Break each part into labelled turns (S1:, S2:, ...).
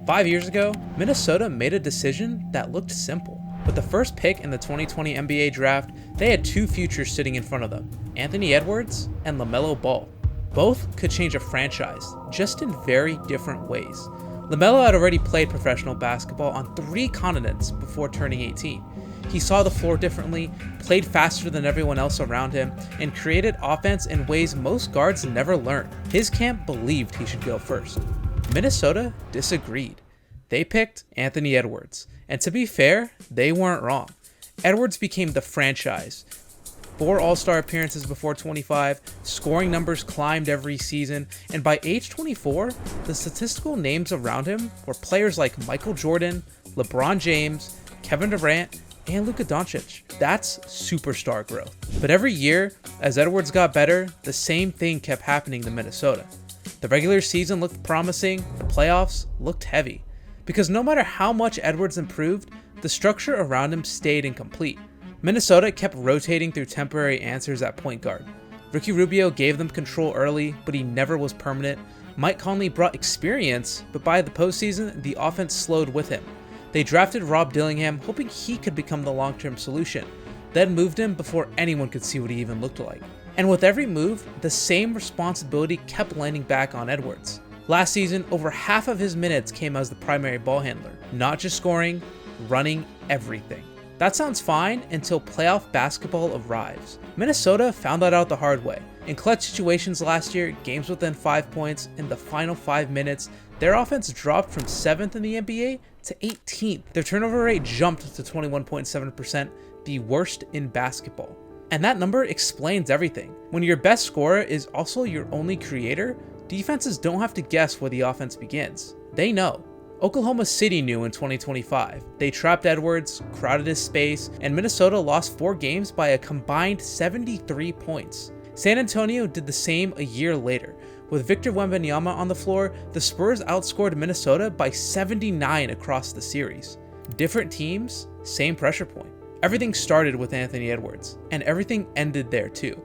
S1: 5 years ago, Minnesota made a decision that looked simple. With the first pick in the 2020 NBA draft, they had two futures sitting in front of them, Anthony Edwards and LaMelo Ball. Both could change a franchise, just in very different ways. LaMelo had already played professional basketball on 3 continents before turning 18. He saw the floor differently, played faster than everyone else around him, and created offense in ways most guards never learned. His camp believed he should go first. Minnesota disagreed. They picked Anthony Edwards, and to be fair, they weren't wrong. Edwards became the franchise. 4 All-Star appearances before 25, scoring numbers climbed every season, and by age 24, the statistical names around him were players like Michael Jordan, LeBron James, Kevin Durant, and Luka Doncic. That's superstar growth. But every year, as Edwards got better, the same thing kept happening to Minnesota. The regular season looked promising, the playoffs looked heavy. Because no matter how much Edwards improved, the structure around him stayed incomplete. Minnesota kept rotating through temporary answers at point guard. Ricky Rubio gave them control early, but he never was permanent. Mike Conley brought experience, but by the postseason, the offense slowed with him. They drafted Rob Dillingham, hoping he could become the long-term solution, then moved him before anyone could see what he even looked like. And with every move, the same responsibility kept landing back on Edwards. Last season, over half of his minutes came as the primary ball handler, not just scoring, running everything. That sounds fine until playoff basketball arrives. Minnesota found that out the hard way. In clutch situations last year, games within 5 points, in the final 5 minutes, their offense dropped from 7th in the NBA to 18th. Their turnover rate jumped to 21.7%, the worst in basketball. And that number explains everything. When your best scorer is also your only creator, defenses don't have to guess where the offense begins. They know. Oklahoma City knew in 2025. They trapped Edwards, crowded his space, and Minnesota lost 4 games by a combined 73 points. San Antonio did the same a year later. With Victor Wembanyama on the floor, the Spurs outscored Minnesota by 79 across the series. Different teams, same pressure point. Everything started with Anthony Edwards, and everything ended there too.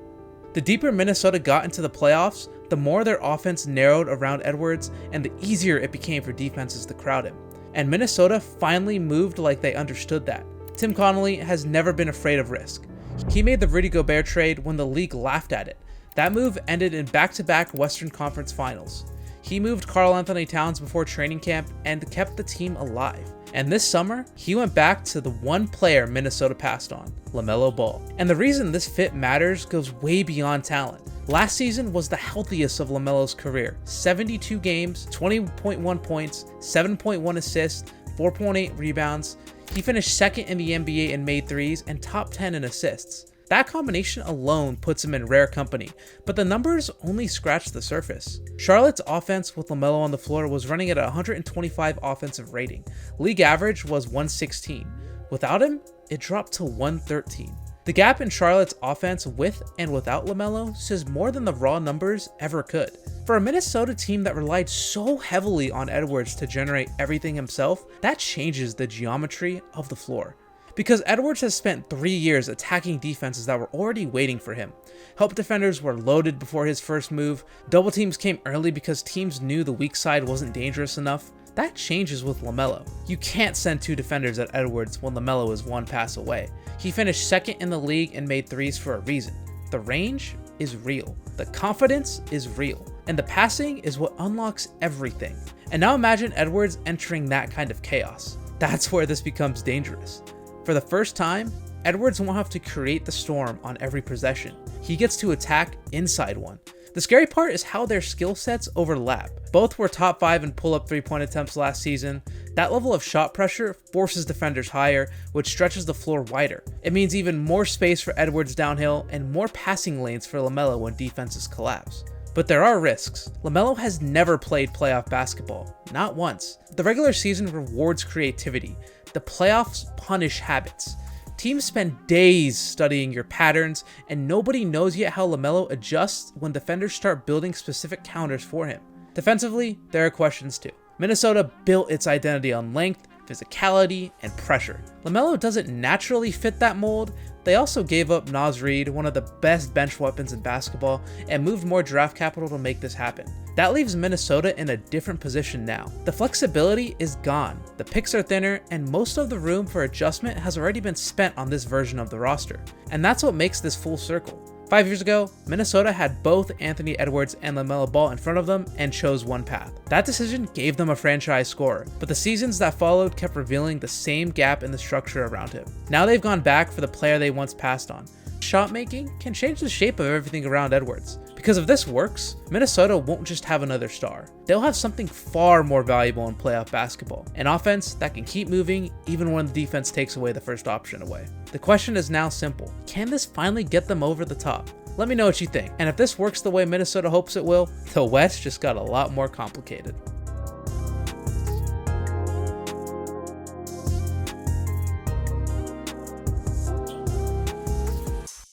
S1: The deeper Minnesota got into the playoffs, the more their offense narrowed around Edwards and the easier it became for defenses to crowd him. And Minnesota finally moved like they understood that. Tim Connolly has never been afraid of risk. He made the Rudy Gobert trade when the league laughed at it. That move ended in back-to-back Western Conference Finals. He moved Karl Anthony Towns before training camp and kept the team alive. And this summer, he went back to the one player Minnesota passed on, LaMelo Ball. And the reason this fit matters goes way beyond talent. Last season was the healthiest of LaMelo's career. 72 games, 20.1 points, 7.1 assists, 4.8 rebounds. He finished second in the NBA in made threes and top 10 in assists. That combination alone puts him in rare company, but the numbers only scratch the surface. Charlotte's offense with LaMelo on the floor was running at a 125 offensive rating. League average was 116. Without him, it dropped to 113. The gap in Charlotte's offense with and without LaMelo says more than the raw numbers ever could. For a Minnesota team that relied so heavily on Edwards to generate everything himself, that changes the geometry of the floor. Because Edwards has spent 3 years attacking defenses that were already waiting for him. Help defenders were loaded before his first move, double teams came early because teams knew the weak side wasn't dangerous enough. That changes with LaMelo. You can't send 2 defenders at Edwards when LaMelo is 1 pass away. He finished second in the league and made threes for a reason. The range is real, the confidence is real, and the passing is what unlocks everything. And now imagine Edwards entering that kind of chaos. That's where this becomes dangerous. For the first time, Edwards won't have to create the storm on every possession. He gets to attack inside one. The scary part is how their skill sets overlap. Both were top 5 in pull-up 3-point attempts last season. That level of shot pressure forces defenders higher, which stretches the floor wider. It means even more space for Edwards downhill and more passing lanes for LaMelo when defenses collapse. But there are risks. LaMelo has never played playoff basketball, not once. The regular season rewards creativity. The playoffs punish habits. Teams spend days studying your patterns, and nobody knows yet how LaMelo adjusts when defenders start building specific counters for him. Defensively, there are questions too. Minnesota built its identity on length, physicality, and pressure. LaMelo doesn't naturally fit that mold. They also gave up Naz Reid, one of the best bench weapons in basketball, and moved more draft capital to make this happen. That leaves Minnesota in a different position now. The flexibility is gone, the picks are thinner, and most of the room for adjustment has already been spent on this version of the roster. And that's what makes this full circle. 5 years ago, Minnesota had both Anthony Edwards and LaMelo Ball in front of them and chose one path. That decision gave them a franchise scorer, but the seasons that followed kept revealing the same gap in the structure around him. Now they've gone back for the player they once passed on. Shot making can change the shape of everything around Edwards. Because if this works, Minnesota won't just have another star. They'll have something far more valuable in playoff basketball, an offense that can keep moving even when the defense takes away the first option away. The question is now simple. Can this finally get them over the top? Let me know what you think. And if this works the way Minnesota hopes it will, the West just got a lot more complicated.